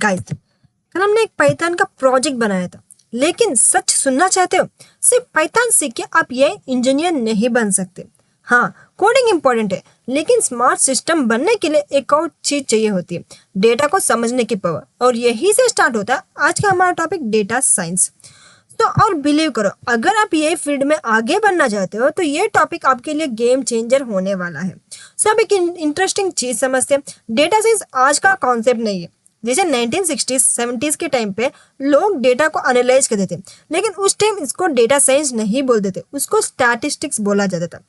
Guys, कल हमने एक पाइथन का प्रोजेक्ट बनाया था। लेकिन सच सुनना चाहते हो? सिर्फ पाइथन सीख के आप ये इंजीनियर नहीं बन सकते। हाँ, कोडिंग इंपॉर्टेंट है, लेकिन स्मार्ट सिस्टम बनने के लिए एक और चीज चाहिए होती है, डेटा को समझने की पावर। और यही से स्टार्ट होता है आज का हमारा टॉपिक, डेटा साइंस। तो और बिलीव करो, अगर आप ये फील्ड में आगे बनना चाहते हो तो ये टॉपिक आपके लिए गेम चेंजर होने वाला है। सब एक इंटरेस्टिंग चीज समझते हैं, डेटा साइंस आज का कॉन्सेप्ट नहीं है। जैसे 1960s 70s के टाइम पे लोग डेटा को एनालाइज करते थे, लेकिन उस टाइम इसको डेटा साइंस नहीं बोलते थे, उसको स्टैटिस्टिक्स बोला जाता था।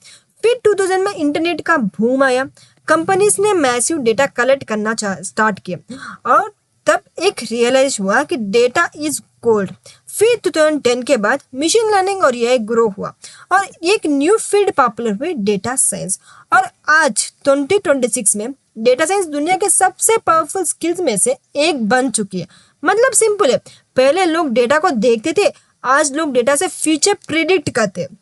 फिर 2000 में इंटरनेट का बूम आया, कंपनीज ने मैसिव डेटा कलेक्ट करना स्टार्ट किया और तब एक रियलाइज हुआ कि डेटा इज गोल्ड। फिर 2010 के बाद मशीन लर्निंग और एआई ग्रो हुआ और एक न्यू फील्ड पॉपुलर हुई, डेटा साइंस। और आज 2026 में डेटा साइंस दुनिया के सबसे पावरफुल स्किल्स में से एक बन चुकी है। मतलब सिंपल है, पहले लोग डेटा को देखते थे, आज लोग डेटा से फ्यूचर प्रिडिक्ट करते हैं।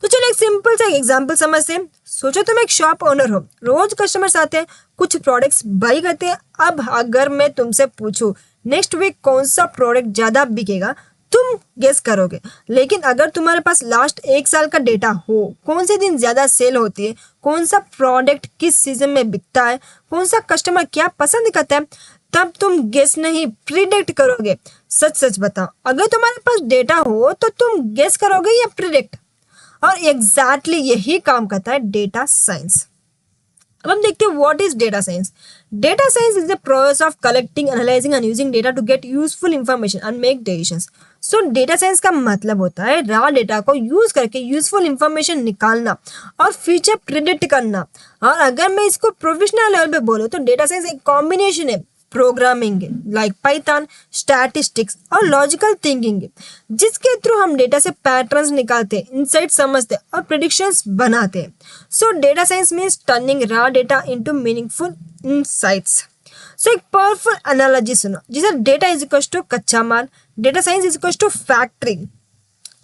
तो चलो एक सिंपल सा एग्जांपल समझते हैं। सोचो तुम एक शॉप ओनर हो, रोज कस्टमर्स आते हैं, कुछ प्रोडक्ट्स बाई करते हैं। अब अगर मैं तुमसे पूछूं नेक्स्ट वीक कौन सा प्रोडक्ट ज्यादा बिकेगा, तुम गेस करोगे। लेकिन अगर तुम्हारे पास लास्ट एक साल का डेटा हो, कौन से दिन ज्यादा सेल होती है, कौन सा प्रोडक्ट किस सीजन में बिकता है, कौन सा कस्टमर क्या पसंद करता है, तब तुम गेस नहीं प्रिडिक्ट करोगे। सच सच बताओ, अगर तुम्हारे पास डेटा हो तो तुम गेस करोगे या प्रिडिक्ट? और एग्जैक्टली यही काम करता है डेटा साइंस। अब हम देखते हैं what is data science. Data science is the process of collecting, analysing and using data to get useful information and make decisions. So data science का मतलब होता है रॉ डेटा को यूज करके यूजफुल इंफॉर्मेशन निकालना और फ्यूचर प्रिडिक्ट करना। और अगर मैं इसको प्रोफेशनल लेवल पे बोलूँ तो डेटा साइंस एक कॉम्बिनेशन है प्रोग्रामिंग लाइक पाइथन, स्टैटिस्टिक्स और लॉजिकल थिंकिंग, जिसके थ्रू हम डेटा से पैटर्न्स निकालते हैं, इनसाइट समझते हैं और प्रेडिक्शंस बनाते हैं। So data science means turning raw data into meaningful insights. So एक पावरफुल एनालॉजी सुनो, जिसे डेटा इज इक्वल टू कच्चा माल, data science is equal to factory.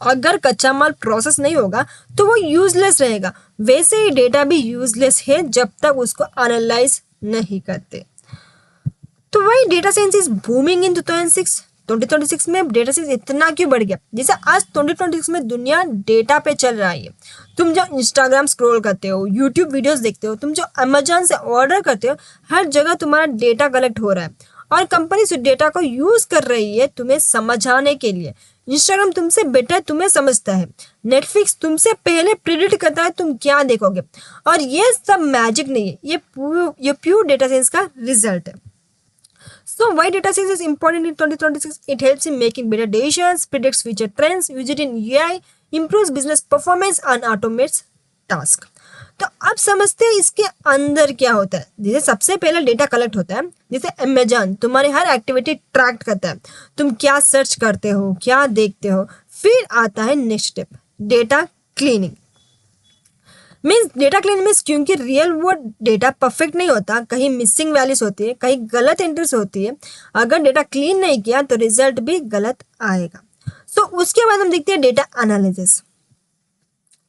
अगर कच्चा माल प्रोसेस नहीं होगा तो वो यूजलेस रहेगा। वैसे ही डेटा भी यूजलेस है जब तक उसको एनालाइज नहीं करते। तो वही डेटा साइंस इज बूमिंग इन 2026 में डेटा साइंस इतना क्यों बढ़ गया? जैसे आज 2026 में दुनिया डेटा पे चल रहा है। तुम जो इंस्टाग्राम स्क्रॉल करते हो, यूट्यूब वीडियोस देखते हो, तुम जो अमेजोन से ऑर्डर करते हो, हर जगह तुम्हारा डेटा कलेक्ट हो रहा है और कंपनी उस डेटा को यूज कर रही है तुम्हें समझाने के लिए। इंस्टाग्राम तुमसे बेटर तुम्हें समझता है, नेटफ्लिक्स तुमसे पहले प्रिडिक्ट करता है तुम क्या देखोगे। और ये सब मैजिक नहीं है, ये प्योर डेटा साइंस का रिजल्ट है। So why data science is important in 2026? It helps in making better decisions, predicts future trends, use it in AI, improves business performance and automates task. तो अब समझते हैं इसके अंदर क्या होता है। जैसे सबसे पहले डेटा कलेक्ट होता है, जैसे अमेजॉन तुम्हारे हर एक्टिविटी ट्रैक करता है, तुम क्या सर्च करते हो, क्या देखते हो। फिर आता है next step, data cleaning. Means data clean means क्योंकि रियल वर्ल्ड डेटा परफेक्ट नहीं होता, कहीं मिसिंग वैल्यूज होती है, कहीं गलत एंट्रीज होती है। अगर डेटा क्लीन नहीं किया तो रिजल्ट भी गलत आएगा। सो उसके बाद हम देखते हैं डेटा एनालिसिस।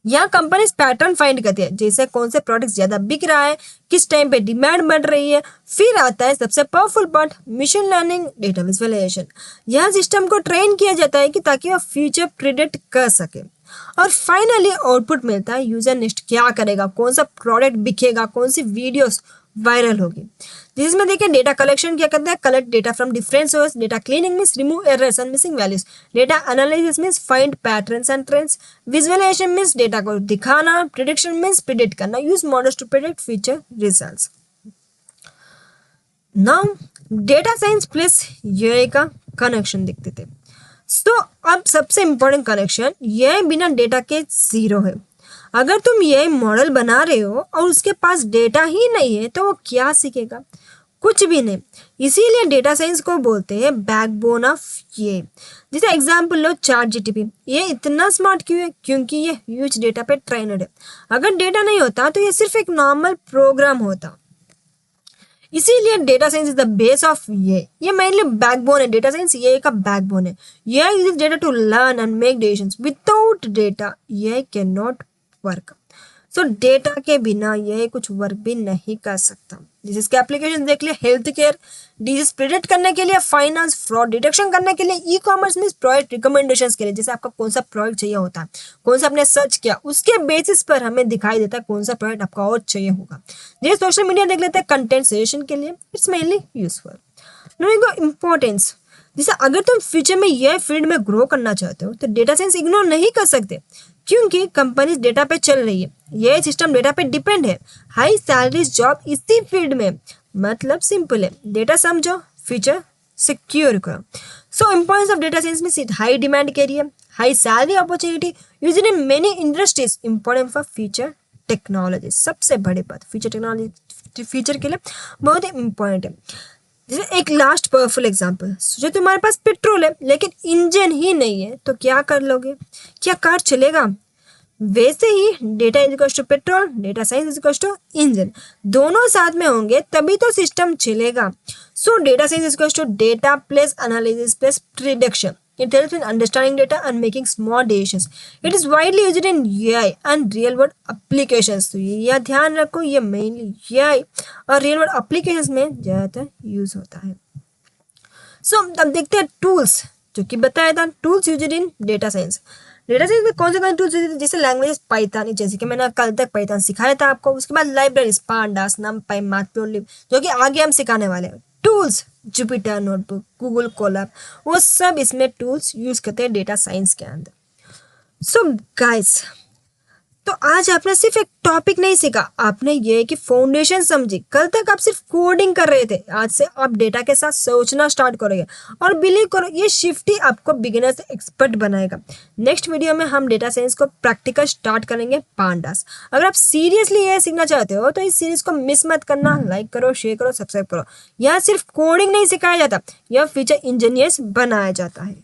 यहाँ कंपनीज पैटर्न फाइंड करती है, जैसे कौन से प्रोडक्ट ज्यादा बिक रहा है, किस टाइम पे डिमांड बढ़ रही है। फिर आता है सबसे powerful part, machine learning, data visualisation. यहाँ सिस्टम को ट्रेन किया जाता है कि ताकि वह फ्यूचर प्रिडिक्ट कर सके। और फाइनली आउटपुट मिलता है, यूजर नेक्स्ट क्या करेगा, कौन सा प्रोडक्ट बिकेगा, कौन सी वीडियोस वायरल होगी। जिसमें देखिए डेटा कलेक्शन क्या करता है, collect data from different source. Data cleaning means remove errors and missing values. Data analysis means find patterns and trends. Visualisation means data को दिखाना। प्रिडिक्शन मीन्स प्रिडिक्ट करना, use models to predict future results. Now data science plus ये का connection देखते थे। तो अब सबसे इंपॉर्टेंट कनेक्शन, यह बिना डेटा के जीरो है। अगर तुम ये मॉडल बना रहे हो और उसके पास डेटा ही नहीं है तो वो क्या सीखेगा? कुछ भी नहीं। इसीलिए डेटा साइंस को बोलते हैं बैकबोन ऑफ ये। जैसे एग्जांपल लो ChatGPT, ये इतना स्मार्ट क्यों है? क्योंकि ये ह्यूज डेटा पे ट्रेनड है। अगर डेटा नहीं होता तो ये सिर्फ एक नॉर्मल प्रोग्राम होता। इसीलिए data science is the base of ये मेनली बैकबोन है। डेटा साइंस ये का बैकबोन है। ये use data to learn and make decisions. Without data ये can not work. So data के बिना यह कुछ वर्क भी नहीं कर सकता। जिसके एप्लीकेशन देख लिया, हेल्थ केयर, डिजीज प्रिडिक्ट करने के लिए, फाइनेंस, फ्रॉड डिटेक्शन करने के लिए, ई कॉमर्स में प्रोडक्ट रिकमेंडेशंस के लिए, जैसे आपका कौन सा प्रोडक्ट चाहिए होता है, कौन सा आपने सर्च किया, उसके बेसिस पर हमें दिखाई देता है कौन सा प्रोडक्ट आपका और चाहिए होगा। जैसे सोशल मीडिया देख लेते हैं, कंटेंट सजेशन के लिए it's mainly useful. Knowing the importance, जैसे अगर तुम फ्यूचर में यह फील्ड में ग्रो करना चाहते हो तो डेटा साइंस इग्नोर नहीं कर सकते, क्योंकि कंपनीज डेटा पे चल रही है, यह सिस्टम डेटा पे डिपेंड है। हाई सैलरी जॉब इसी फील्ड में, मतलब सिंपल है, डेटा समझो, फ्यूचर सिक्योर करो। So importance of data science में high demand career, high salary opportunity, used in many industries, important for future technology. सबसे बड़ी बात, फ्यूचर टेक्नोलॉजी फ्यूचर के लिए बहुत ही इंपॉर्टेंट है। जैसे एक लास्ट पावरफुल एग्जांपल, सोचो तुम्हारे पास पेट्रोल है लेकिन इंजन ही नहीं है तो क्या कर लोगे? क्या कार चलेगा? वैसे ही data is to petrol, data science is to engine, दोनों साथ में होंगे तभी तो सिस्टम चलेगा। So data science is to data plus analysis plus prediction. It helps in understanding data and making smart decisions. It is widely used in AI and real world applications. तो ये ध्यान रखो, ये mainly AI और real world applications में ज़्यादातर use होता है। So अब देखते हैं टूल्स, जो कि बताया था tools used in data science. Data science में कौन से टूल्स यूज होते हैं? जैसे लैंग्वेजेस पाइथन, जैसे कि मैंने कल तक पाइथन सिखाया था आपको। उसके बाद लाइब्रेरीज पांडास, नमपाई, मैटप्लोट्लिब, जो कि आगे हम सिखाने वाले हैं। Tools Jupyter notebook, Google Colab, वो सब इसमें टूल्स यूज करते हैं डेटा साइंस के अंदर। सो गाइस, तो आज आपने सिर्फ एक टॉपिक नहीं सीखा, आपने ये कि फाउंडेशन समझी। कल तक आप सिर्फ कोडिंग कर रहे थे, आज से आप डेटा के साथ सोचना स्टार्ट करोगे और बिलीव करो ये शिफ्ट ही आपको बिगिनर से एक्सपर्ट बनाएगा। नेक्स्ट वीडियो में हम डेटा साइंस को प्रैक्टिकल स्टार्ट करेंगे पांडास। अगर आप सीरियसली ये सीखना चाहते हो तो इस सीरीज को मिस मत करना, लाइक करो, शेयर करो, सब्सक्राइब करो। यहाँ सिर्फ कोडिंग नहीं सिखाया जाता, यह फ्यूचर इंजीनियर्स बनाया जाता है।